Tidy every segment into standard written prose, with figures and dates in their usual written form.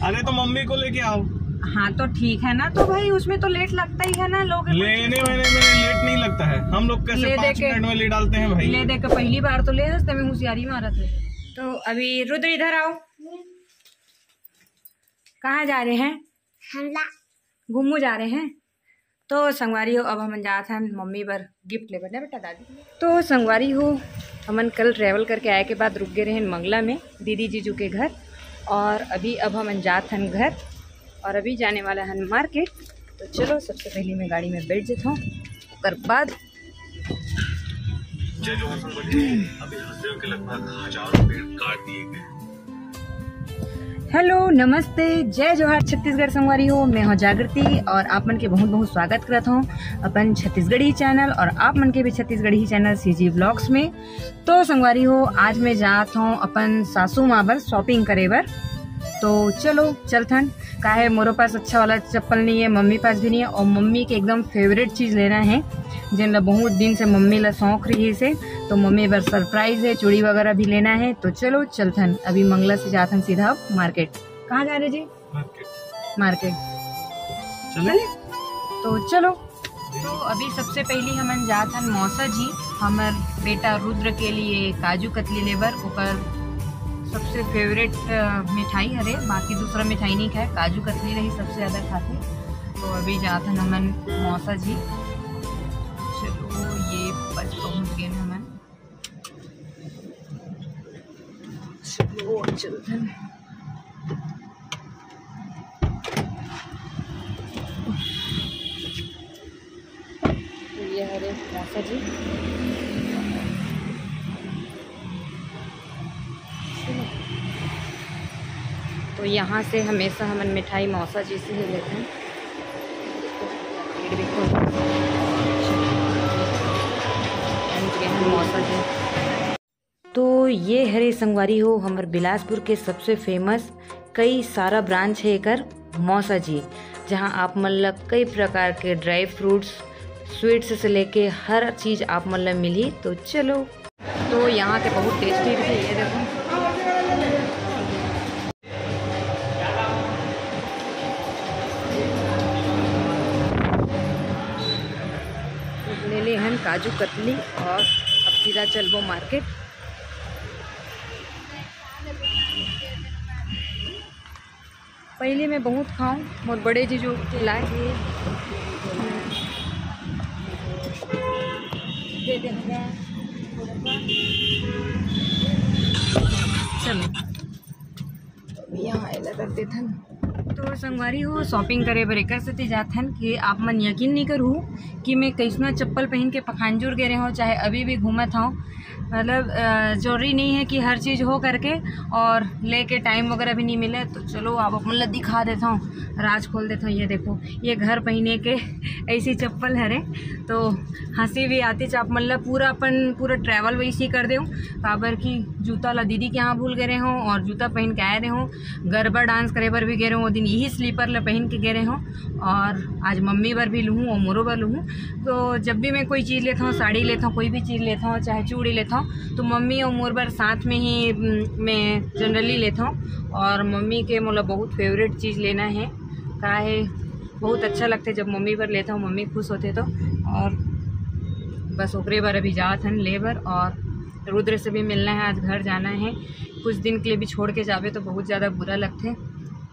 अरे तो मम्मी को लेके आओ। हाँ तो ठीक है ना, तो भाई उसमें तो लेट लगता ही है ना, लोग लेने में लेट नहीं लगता है, हम लोग कैसे 5 मिनट में ले डालते हैं भाई। ले दे के पहली बार तो ले हंसते में होशियारी मारा थे। तो अभी रुद्र इधर आओ। कहाँ जा रहे हैं? घूमू जा रहे हैं। तो संगवारी हो अब हम जात हैं मम्मी पर गिफ्ट ले बने बेटा दादी। तो संगवारी हो हमन कल ट्रैवल करके आए के बाद रुक गए रहे मंगला में दीदी जीजू के घर, और अभी अब हम जात हैं घर और अभी जाने वाला है मार्केट। तो चलो सबसे पहले मैं गाड़ी में बैठ जाता हूँ, उसके बाद हेलो नमस्ते जय जोहार छत्तीसगढ़ संगवारी हो, मैं हूँ जागृति और आप मन के बहुत बहुत स्वागत करता हूँ अपन छत्तीसगढ़ी चैनल और आप मन के भी छत्तीसगढ़ी चैनल सीजी व्लॉग्स में। तो संगवारी हो आज मैं जात हूँ अपन सासू माँ बर शॉपिंग करे बर। तो चलो चलथन। का है मोरे पास अच्छा वाला चप्पल नहीं है, मम्मी पास भी नहीं है, और मम्मी के एकदम फेवरेट चीज़ लेना है जिन बहुत दिन से मम्मी ला शौक रही से। तो मम्मी बर सरप्राइज है, चूड़ी वगैरह भी लेना है। तो चलो चलथन, अभी मंगला से जाथन सीधा मार्केट। कहाँ जा रहे जी? मार्केट चले। तो चलो। तो अभी सबसे पहले हमन जाथन मौसा जी हमार बेटा रुद्र के लिए काजू कतली लेबर, ऊपर सबसे फेवरेट मिठाई हरे, बाकी दूसरा मिठाई नहीं खाए, काजू कतली रही सबसे ज़्यादा खाते। तो अभी जाते हैं हमन मौसा जी। चलो ये बस पहुँच गए हमन। चलो चलते हैं। तो ये हरे मौसा जी। तो यहाँ से हमेशा हम मिठाई मौसा जी से ही लेते हैं। मौसा जी। तो ये हरे संगवारी हो हमारे बिलासपुर के सबसे फेमस कई सारा ब्रांच है एकर मौसा जी, जहाँ आप मतलब कई प्रकार के ड्राई फ्रूट्स स्वीट्स से लेके हर चीज़ आप मतलब मिली। तो चलो। तो यहाँ के बहुत टेस्टी भी है, ये देखो। ले ले हैं काजू कतली और अब सीधा चलबो मार्केट। पहले मैं बहुत खाऊं, बहुत बड़े जी जो लाए चलो यहाँ रख देथन। तो संगवारी हो शॉपिंग करे बर एकर से जाथन कि आप मन यकीन नहीं करूँ कि मैं कैसना चप्पल पहन के पखानजूर गए हो, चाहे अभी भी घूमत हूँ। मतलब जरूरी नहीं है कि हर चीज़ हो करके और लेके टाइम वगैरह भी नहीं मिले। तो चलो आप अपन ला दिखा देता हूँ, राज खोल देता हूँ। ये देखो, ये घर पहने के ऐसी चप्पल हरे। तो हंसी भी आती चाप मतलब पूरा ट्रैवल वैसे ही कर दे। काबर की जूता ला दीदी के यहाँ भूल गए हों और जूता पहन के आए रहे हों। गरबा डांस करे बर भी गए रहे वो दिन यही स्लीपर ला पहन के गए रहे हों, और आज मम्मी बर भी लूँ और मोरो बर लूँ। तो जब भी मैं कोई चीज़ लेता हूँ, साड़ी लेता हूँ, कोई भी चीज़ लेता हूँ, चाहे चूड़ी लेता हूँ, तो मम्मी और मोर बर साथ में ही मैं जनरली लेता हूँ। और मम्मी के मतलब बहुत फेवरेट चीज़ लेना है, का है बहुत अच्छा लगता है जब मम्मी पर लेता हूँ, मम्मी खुश होते तो। और बस ओकरे बार अभी जात हन लेबर, और रुद्र से भी मिलना है, आज घर जाना है। कुछ दिन के लिए भी छोड़ के जावे तो बहुत ज़्यादा बुरा लगते।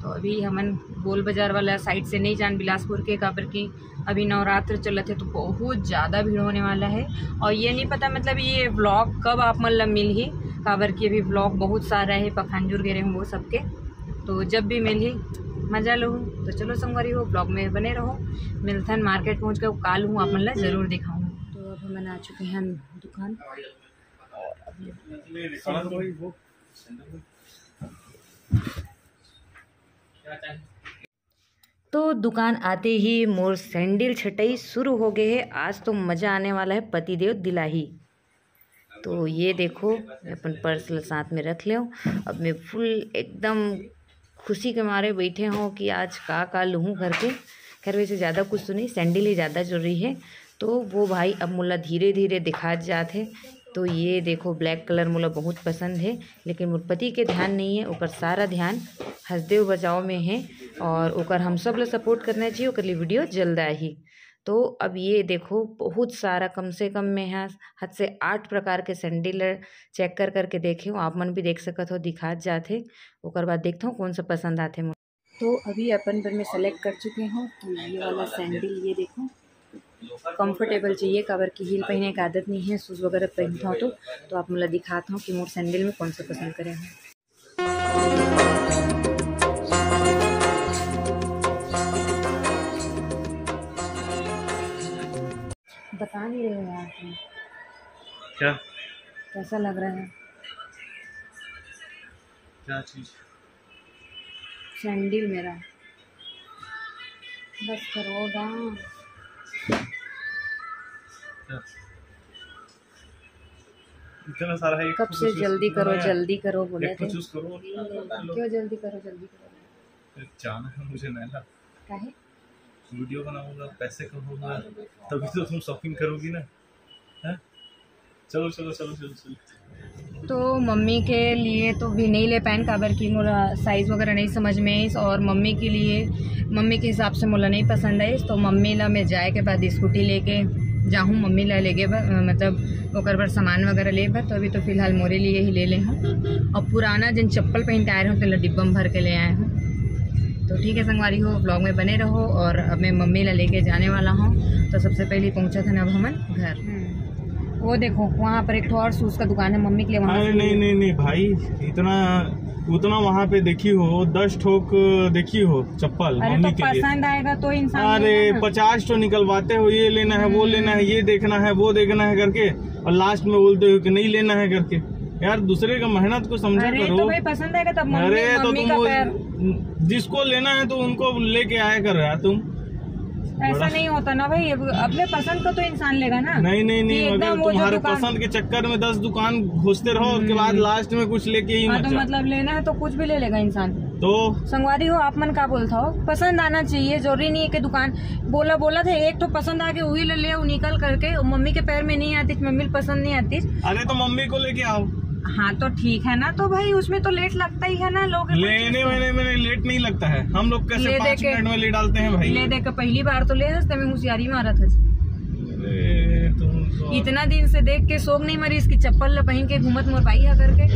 तो अभी हमन गोल बाज़ार वाला साइड से नहीं जान बिलासपुर के, काबर की अभी नवरात्र चलते तो बहुत ज़्यादा भीड़ होने वाला है। और ये नहीं पता मतलब ये व्लॉग कब आप मतलब मिल ही, काबर की अभी व्लॉग बहुत सारा है पखानजूर गिरे हूँ वो सबके। तो जब भी मिल ही मज़ा लो। तो चलो संगवारी हो ब्लॉग में बने रहो। मिलथन मार्केट पहुँच कर काल हूँ आप मतलब ज़रूर दिखाऊँ। तो अब हम आ चुके हैं दुकान। तो दुकान आते ही मोर सैंडल छटाई शुरू हो गए है। आज तो मज़ा आने वाला है, पतिदेव दिलाही। तो ये देखो अपन पर्स साथ में रख ले। अब मैं फुल एकदम खुशी के मारे बैठे हों कि आज का लूँ घर के। खैर वैसे ज़्यादा कुछ तो नहीं, सैंडल ही ज़्यादा जरूरी है। तो वो भाई अब मुला धीरे धीरे दिखा जाते तो ये देखो ब्लैक कलर मोला बहुत पसंद है, लेकिन मोर पति के ध्यान नहीं है, ओकर सारा ध्यान हंसदेव बचाओ में है और ओकर हम सब लोग सपोर्ट करना चाहिए, ओकर लिए वीडियो जल्द आई। तो अब ये देखो बहुत सारा, कम से कम मैं यहाँ हद से 8 प्रकार के सैंडल चेक कर करके देखे हूँ, आप मन भी देख सकत हो, दिखात जाते ओकर बाद देखता हूँ कौन सा पसंद आते मोला। तो अभी अपन पर मैं सेलेक्ट कर चुके हूँ, तो ये वाला सैंडल ये देखो कंफर्टेबल चाहिए, काबर की हील पहनने की आदत नहीं है, शूज़ वगैरह पहनता हूँ तो आप मुझे दिखाता हूँ कि मोर सैंडल में कौन सा पसंद करे हैं। बता नहीं रहे हो यार तुम क्या कैसा लग रहा है? क्या चीज? सैंडल मेरा, बस करोगा। इतना सारा है, कब से जल्दी करो बोले थे। चूज करो। क्यों जल्दी करो? जाना है मुझे नैना, काहे? वीडियो बनाऊंगा, पैसे कमाऊंगा, तभी तो तुम शॉपिंग करोगी ना। है? चलो चलो चलो चलो चलो। तो मम्मी के लिए तो भी नहीं ले पाएन, काबर की मोला साइज़ वगैरह नहीं समझ में आई, और मम्मी के लिए मम्मी के हिसाब से मोला नहीं पसंद आई, तो मम्मी ला मैं जाए के बाद स्कूटी लेके जाऊँ, मम्मी ला लेगे मतलब ओकर पर सामान वगैरह ले बर। तो अभी तो फिलहाल मोरे लिए ही ले ले हूँ, और पुराना जिन चप्पल पहन के आए रहे तो डिब्बा में भर के ले आए हूँ। तो ठीक है संगवारी हो, ब्लॉग में बने रहो। और अब मैं मम्मी ला लेके जाने वाला हूँ। तो सबसे पहले पहुँचा था अब हमन घर, वो देखो वहाँ पर एक और शूज़ का दुकान है मम्मी के लिए, वहाँ नहीं भाई, उतना वहाँ पे देखी हो, 10 ठोक देखी हो चप्पल मम्मी तो के लिए। पसंद आएगा तो इंसान, अरे 50 तो निकलवाते हो, ये लेना है, वो लेना है, ये देखना है, वो देखना है करके, और लास्ट में बोलते हो कि नहीं लेना है करके। यार दूसरे का मेहनत को समझा करो। तो भाई पसंद आएगा तब मम्मी, अरे तो मम्मी का पैर, जिसको लेना है तो उनको लेके आया कर रहा तुम। ऐसा नहीं होता ना भाई, अपने पसंद का तो इंसान लेगा ना। नहीं, अगर तुम्हारे पसंद के चक्कर में 10 दुकान घुसते रहो, उसके बाद लास्ट में कुछ लेके ही मत तो जाओ। मतलब लेना है तो कुछ भी ले लेगा इंसान। तो संगवारी हो, आप मन का बोलता हो, पसंद आना चाहिए, जरूरी नहीं है कि दुकान बोला था एक तो पसंद आके वही ले ले, निकल करके मम्मी के पैर में नहीं आती, मम्मी पसंद नहीं आती। अरे तो मम्मी को लेके आओ। हाँ तो ठीक है ना, तो भाई उसमें तो लेट लगता ही है ना, लोग लेने में लेट नहीं लगता है, हम लोग कैसे 5 मिनट में ले डालते हैं भाई। ले दे के पहली बार तो ले हंसते में होशियारी मारा था। इतना दिन से देख के सोग नहीं मरी, इसकी चप्पल पहन के घूमत मोर भाई है करके।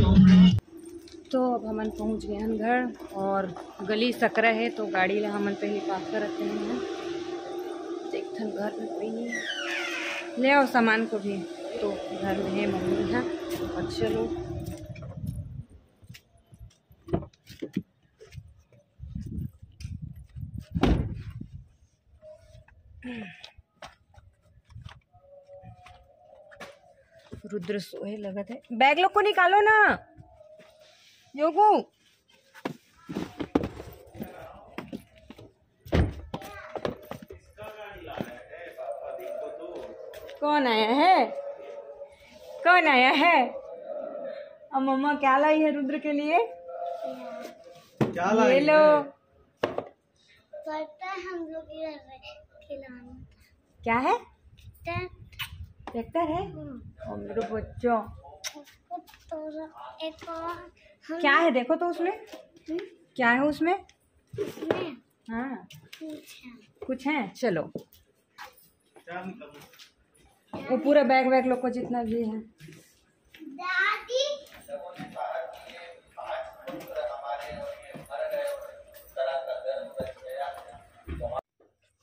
तो अब हमन पहुंच गए हैं घर, और गली सकरा है तो गाड़ी ला हमन पहले पास कर रखते हैं। देखथन घर में कोई नहीं है, ले आओ सामान को भी, तो घर में है मम्मी है। और चलो रुद्र सोए लगा है, बैग लोग को निकालो ना योगू। कौन आया है? अब मम्मा क्या लाई है रुद्र के लिए? क्या लाई? ये लो। पता है हम लोग खिलाना। क्या है? ट्रैक्टर है? मेरे बच्चों एक और क्या है देखो तो उसमें क्या है उसमें? हाँ कुछ है। चलो वो पूरा बैग लोग को जितना भी है। दादी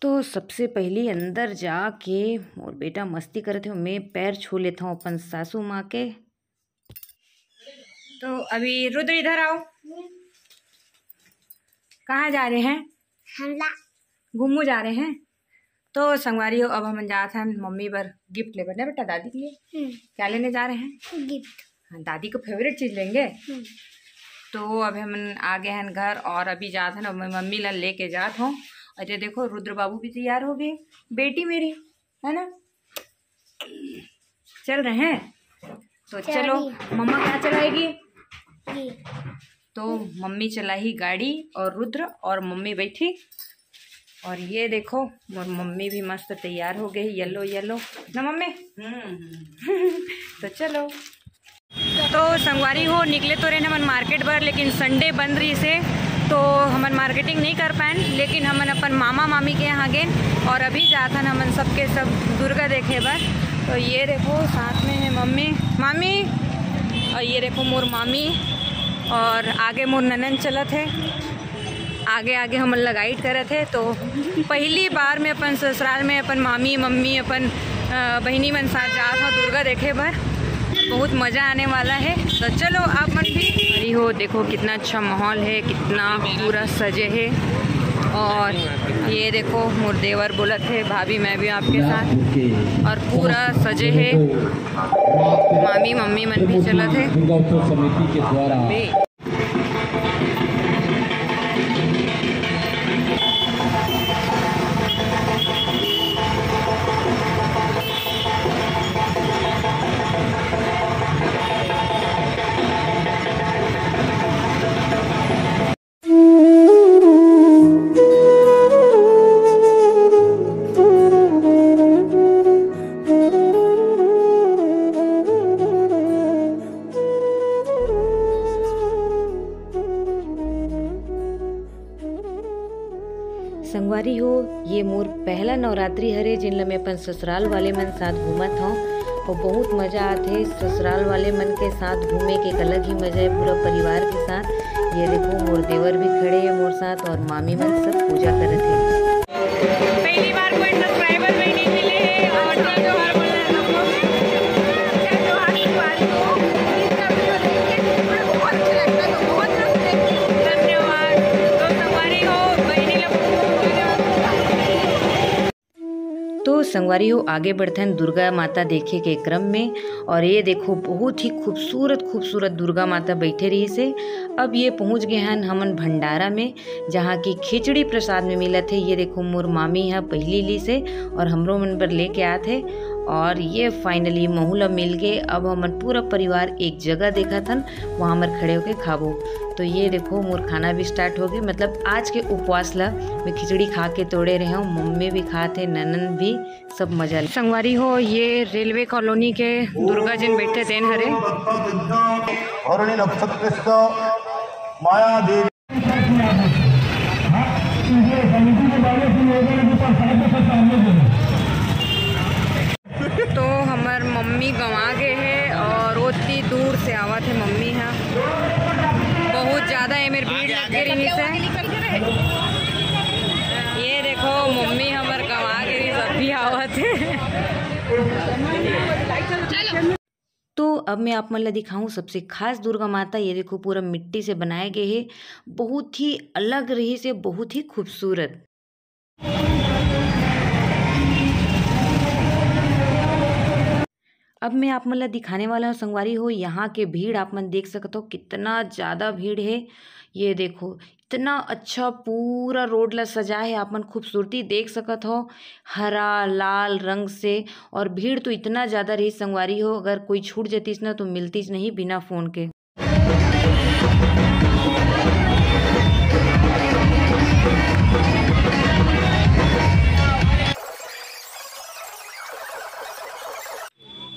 तो सबसे पहले अंदर जाके और बेटा मस्ती करे थे, मैं पैर छू लेता हूँ अपन सासू माँ के। तो अभी रुद्र इधर आओ। कहाँ जा रहे हैं? हमला घूमू जा रहे हैं। तो संगवारी हो, अब हम जाते हैं मम्मी पर गिफ्ट ले बैठे बेटा दादी के लिए। क्या लेने जा रहे हैं? गिफ्ट। हाँ दादी को फेवरेट चीज़ लेंगे। तो अब हम आ गए हैं घर, और अभी जाते हैं ना मैं मम्मी ला लेके जात हूँ। अरे देखो रुद्र बाबू भी तैयार हो गए, बेटी मेरी है ना। चल रहे हैं तो चलो। मम्मा क्या चलाएगी? तो मम्मी चलाई गाड़ी और रुद्र और मम्मी बैठी और ये देखो मोर मम्मी भी मस्त तैयार हो गई, येलो येलो ना मम्मी। तो चलो, तो संगवारी हो निकले तो रहे हमन मार्केट बर, लेकिन संडे बंद रही से तो हमन मार्केटिंग नहीं कर पाए, लेकिन हमन अपन मामा मामी के यहाँ गए और अभी जाथन हमन सबके सब दुर्गा देखे बर। तो ये देखो साथ में है मम्मी मामी, और ये देखो मोर मामी, और आगे मोर ननन चलत है, आगे आगे हमन लगाइट करत है। तो पहली बार में अपन ससुराल में अपन मामी मम्मी अपन बहनी मन साथ जात हो दुर्गा देखे बर, बहुत मज़ा आने वाला है। तो चलो आप मन भी। अरे हो देखो कितना अच्छा माहौल है, कितना पूरा सजे है। और ये देखो मोर देवर बोलत है भाभी मैं भी आपके साथ, और पूरा सजे है, मामी मम्मी मन भी चलत है। दुर्गा उत्सव समिति के द्वारा संगवारी हो, ये मोर पहला नवरात्रि हरे जिन ला मैं अपन ससुराल वाले मन साथ घूमत हूँ, और बहुत मज़ा आते ससुराल वाले मन के साथ घूमे के। एक अलग ही मज़ा है पूरा परिवार के साथ। ये देखो मोर देवर भी खड़े हैं मोर साथ, और मामी मन सब पूजा करते हैं। पहली बार कोई सब्सक्राइबर भी नहीं मिले हैं, और त्योहार बोल रहे हैं सबको त्योहार की बात को इसका वीडियो देख के बहुत अच्छा लगता है, तो बहुत धन्यवाद। तो संगवारी हो बहनी लोग तो संगवारी हो आगे बढ़ते हैं दुर्गा माता देखे के क्रम में। और ये देखो बहुत ही खूबसूरत खूबसूरत दुर्गा माता बैठे रही से। अब ये पहुंच गए हैं हमन भंडारा में, जहाँ की खिचड़ी प्रसाद में मिला थे। ये देखो मोर मामी यहाँ पहली ली से और हमरो मन पर लेके आए थे, और ये फाइनली महूला मिल गए। अब हमन पूरा परिवार एक जगह देखा था, वहाँ मर खड़े होके खाबो। तो ये देखो मोर खाना भी स्टार्ट हो गई, मतलब आज के उपवास ला मैं खिचड़ी खा के तोड़े रहे हूँ, मम्मी भी खाते ननन भी सब मजा ले। संगवारी हो ये रेलवे कॉलोनी के दुर्गा जिन बैठे देन हरे माया देवी तो हमार मम्मी गंवा गए है, और उतनी दूर से आवत है मम्मी यहाँ, बहुत ज़्यादा है मेरी भीड़ लगे रही से। ये देखो मम्मी हमार गंवा गई, सब भी आवत है। तो अब मैं आप मन ला दिखाऊं सबसे खास दुर्गा माता। ये देखो पूरा मिट्टी से बनाए गए है, बहुत ही अलग रही से, बहुत ही खूबसूरत। अब मैं आप मन ला दिखाने वाला हूँ संगवारी हो यहाँ के भीड़। आप मन देख सकते हो कितना ज़्यादा भीड़ है। ये देखो इतना अच्छा पूरा रोड ला सजा है, आप मन खूबसूरती देख सकत हो हरा लाल रंग से। और भीड़ तो इतना ज़्यादा रही संगवारी हो, अगर कोई छूट जातीस ना तो मिलतीस नहीं बिना फ़ोन के।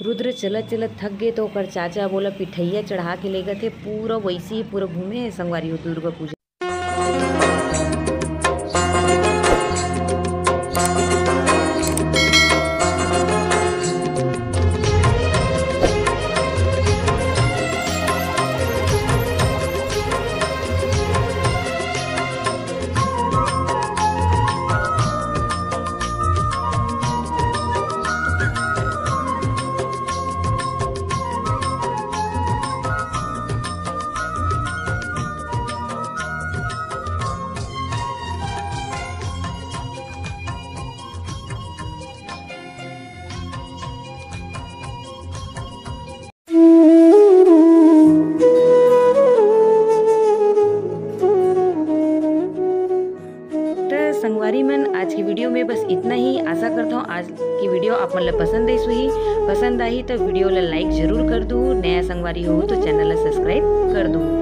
रुद्र चलत चलत थक गए तो ओकर चाचा बोला पिठैया चढ़ा के ले गए थे। पूरा वैसे ही पूरा घूमे संगवारी हो दुर्गा पूजा। संगवारी मन आज की वीडियो में बस इतना ही। आशा करता हूँ आज की वीडियो आप मन ला पसंद आई तो वीडियो ला लाइक जरूर कर दो। नया संगवारी हो तो चैनल ला सब्सक्राइब कर दो।